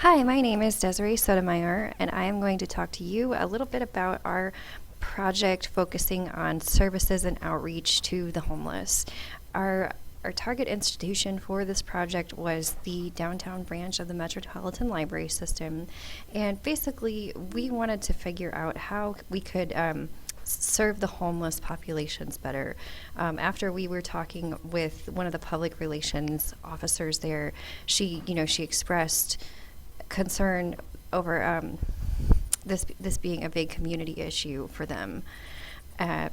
Hi, my name is Desiree Sotomayor, and I am going to talk to you a little bit about our project focusing on services and outreach to the homeless. Our target institution for this project was the downtown branch of the Metropolitan Library System, and basically we wanted to figure out how we could serve the homeless populations better. After we were talking with one of the public relations officers there, she expressed concern over this being a big community issue for them.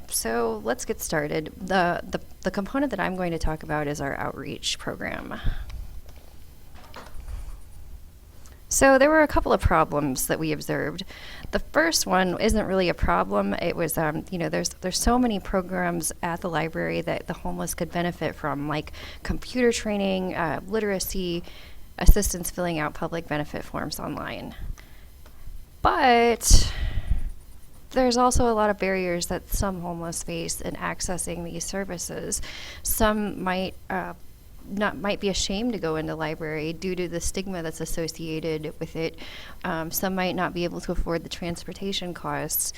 So let's get started. The component that I'm going to talk about is our outreach program. So there were a couple of problems that we observed. The first one isn't really a problem. It was, there's so many programs at the library that the homeless could benefit from, like computer training, literacy, assistance filling out public benefit forms online. But there's also a lot of barriers that some homeless face in accessing these services. Some might be ashamed to go into library due to the stigma that's associated with it. Some might not be able to afford the transportation costs.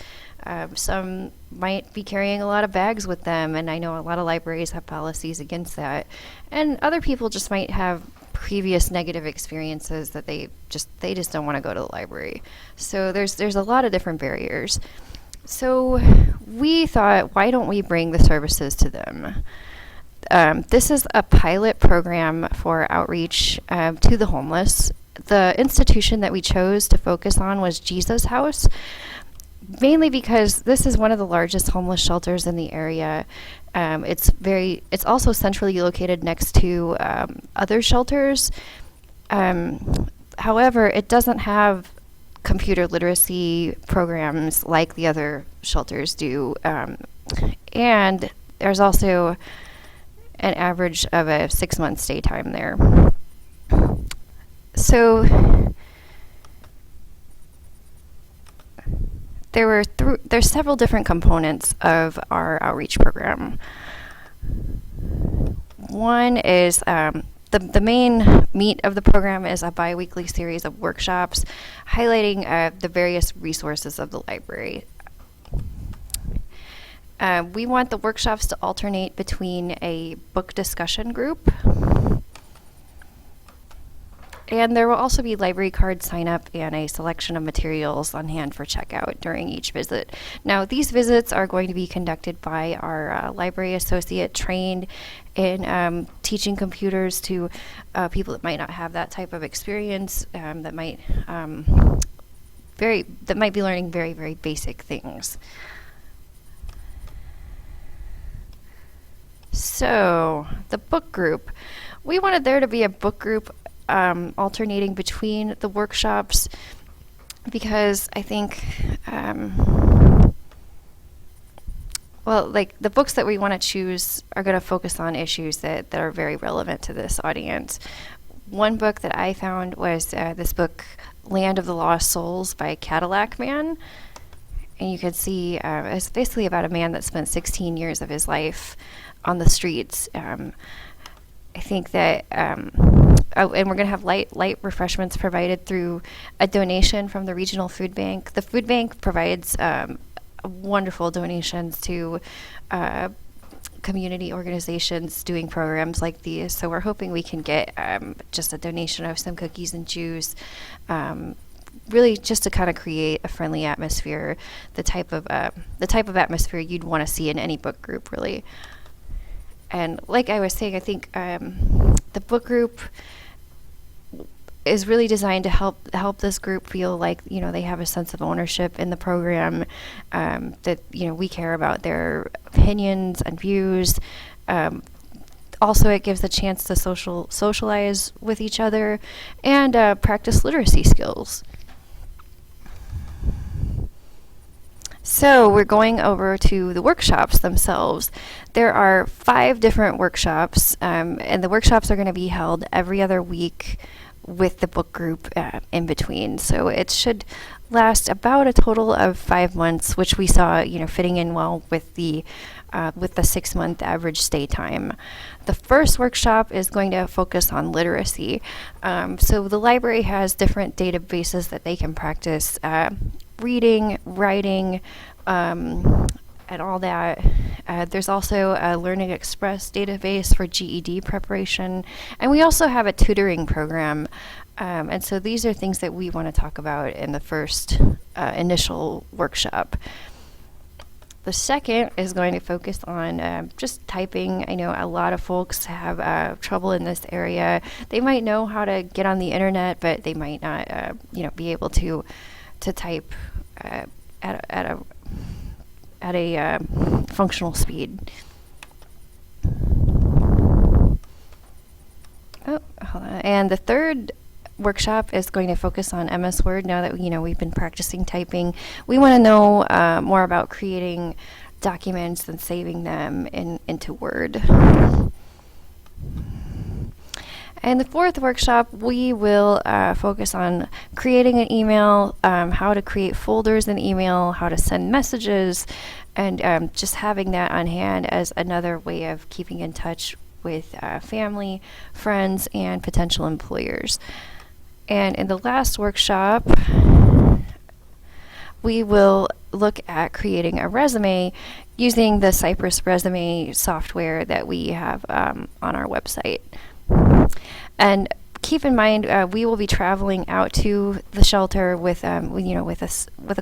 Some might be carrying a lot of bags with them, and I know a lot of libraries have policies against that. And other people just might have previous negative experiences that they just don't want to go to the library. So there's a lot of different barriers. So we thought, why don't we bring the services to them? This is a pilot program for outreach to the homeless. The institution that we chose to focus on was Jesus House, mainly because this is one of the largest homeless shelters in the area. It's also centrally located next to other shelters. However, it doesn't have computer literacy programs like the other shelters do. And there's also an average of a 6-month stay time there. So there's several different components of our outreach program. One is the main meat of the program is a bi-weekly series of workshops highlighting the various resources of the library. We want the workshops to alternate between a book discussion group, and there will also be library card sign up and a selection of materials on hand for checkout during each visit. Now, these visits are going to be conducted by our library associate trained in teaching computers to people that might not have that type of experience, that might be learning very, very basic things. So, the book group. We wanted there to be a book group alternating between the workshops because I think, the books that we want to choose are going to focus on issues that are very relevant to this audience. One book that I found was this book, Land of the Lost Souls by Cadillac Man. And you could see it's basically about a man that spent 16 years of his life on the streets. I think that, and we're going to have light refreshments provided through a donation from the regional food bank. The food bank provides wonderful donations to community organizations doing programs like these. So we're hoping we can get just a donation of some cookies and juice, really just to kind of create a friendly atmosphere, the type of atmosphere you'd want to see in any book group, really. And like I was saying, I think the book group is really designed to help this group feel like they have a sense of ownership in the program, that we care about their opinions and views. Also, it gives a chance to socialize with each other and practice literacy skills. So we're going over to the workshops themselves. There are 5 different workshops, and the workshops are going to be held every other week with the book group in between. So it should last about a total of 5 months, which we saw, fitting in well with the 6-month average stay time. The first workshop is going to focus on literacy. So the library has different databases that they can practice reading, writing, and all that. There's also a Learning Express database for GED preparation, and we also have a tutoring program. And so these are things that we want to talk about in the first initial workshop. The second is going to focus on just typing. I know a lot of folks have trouble in this area. They might know how to get on the internet, but they might not, be able to type at a functional speed. Oh, hold on. And the third workshop is going to focus on MS Word. Now that we've been practicing typing, we want to know more about creating documents and saving them into Word. And the fourth workshop, we will focus on creating an email, how to create folders in email, how to send messages, and just having that on hand as another way of keeping in touch with family, friends, and potential employers. And in the last workshop, we will look at creating a resume using the Cypress resume software that we have on our website. And keep in mind, we will be traveling out to the shelter with a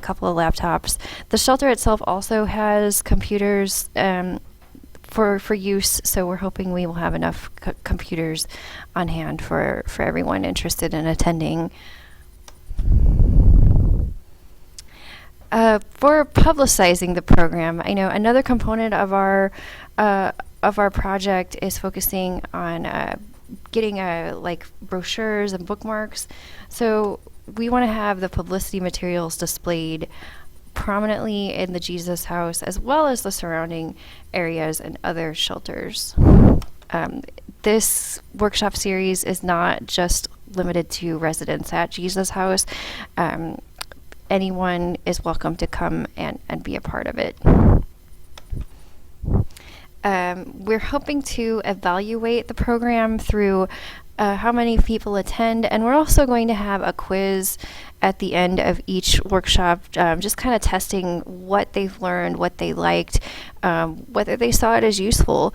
couple of laptops. The shelter itself also has computers for use, so we're hoping we will have enough computers on hand for everyone interested in attending. For publicizing the program, I know another component of our project is focusing on getting like brochures and bookmarks. So we want to have the publicity materials displayed prominently in the Jesus House, as well as the surrounding areas and other shelters. This workshop series is not just limited to residents at Jesus House. Anyone is welcome to come and be a part of it. We're hoping to evaluate the program through how many people attend, and we're also going to have a quiz at the end of each workshop, just kind of testing what they've learned, what they liked, whether they saw it as useful.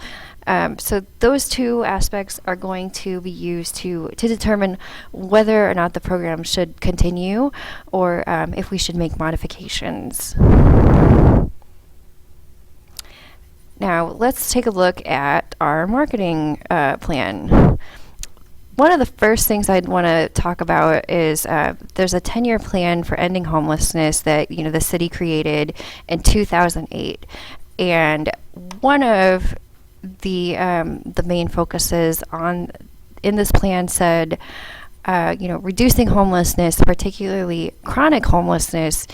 So those two aspects are going to be used to determine whether or not the program should continue, or if we should make modifications. Now, let's take a look at our marketing plan. One of the first things I'd want to talk about is there's a 10-year plan for ending homelessness that the city created in 2008, and one of the main focuses in this plan said, reducing homelessness, particularly chronic homelessness,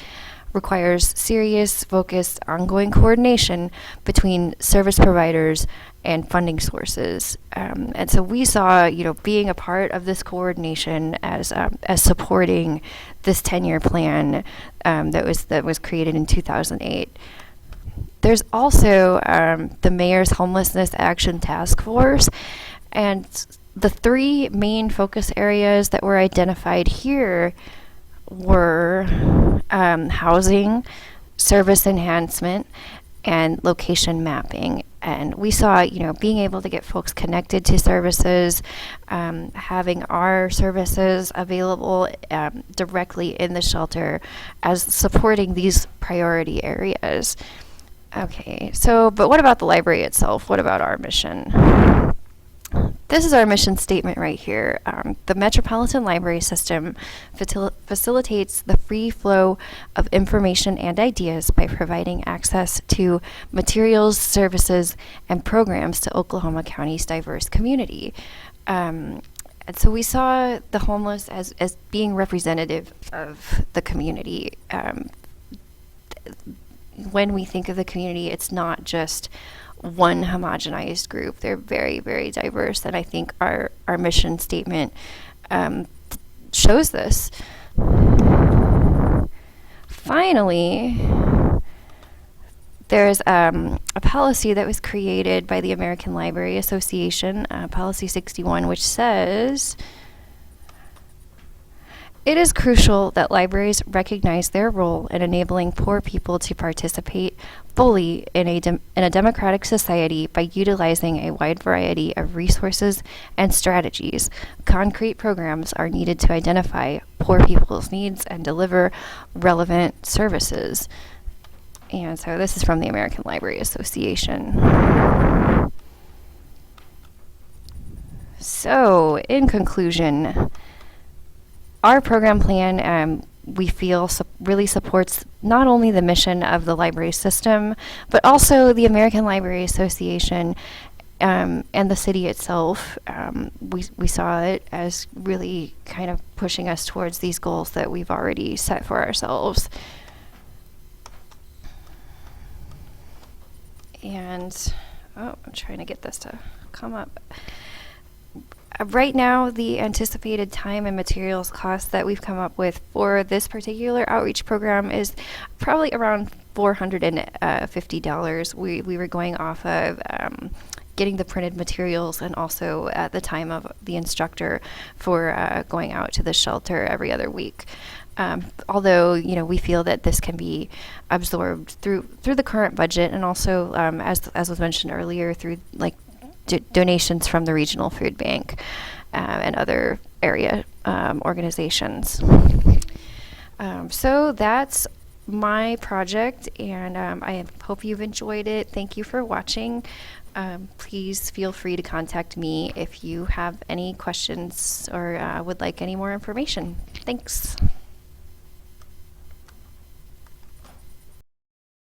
requires serious, focused, ongoing coordination between service providers and funding sources. And so we saw, being a part of this coordination as supporting this 10-year plan that was created in 2008. There's also the Mayor's Homelessness Action Task Force, and the three main focus areas that were identified here were housing, service enhancement, and location mapping. And we saw, being able to get folks connected to services, having our services available directly in the shelter as supporting these priority areas. Okay, but what about the library itself? What about our mission? This is our mission statement right here. The Metropolitan Library System facilitates the free flow of information and ideas by providing access to materials, services, and programs to Oklahoma County's diverse community. And so we saw the homeless as being representative of the community. When we think of the community, it's not just one homogenized group. They're very, very diverse, and I think our mission statement shows this. Finally, there's a policy that was created by the American Library Association, Policy 61, which says, it is crucial that libraries recognize their role in enabling poor people to participate fully in a democratic society by utilizing a wide variety of resources and strategies. Concrete programs are needed to identify poor people's needs and deliver relevant services. And so this is from the American Library Association. So, in conclusion, our program plan, we feel really supports not only the mission of the library system, but also the American Library Association and the city itself. We saw it as really kind of pushing us towards these goals that we've already set for ourselves. And, I'm trying to get this to come up. Right now, the anticipated time and materials cost that we've come up with for this particular outreach program is probably around $450. We were going off of getting the printed materials and also at the time of the instructor for going out to the shelter every other week. Although, we feel that this can be absorbed through the current budget and also, as was mentioned earlier, through donations from the regional food bank and other area organizations. So that's my project, and I hope you've enjoyed it. Thank you for watching. Please feel free to contact me if you have any questions or would like any more information. Thanks.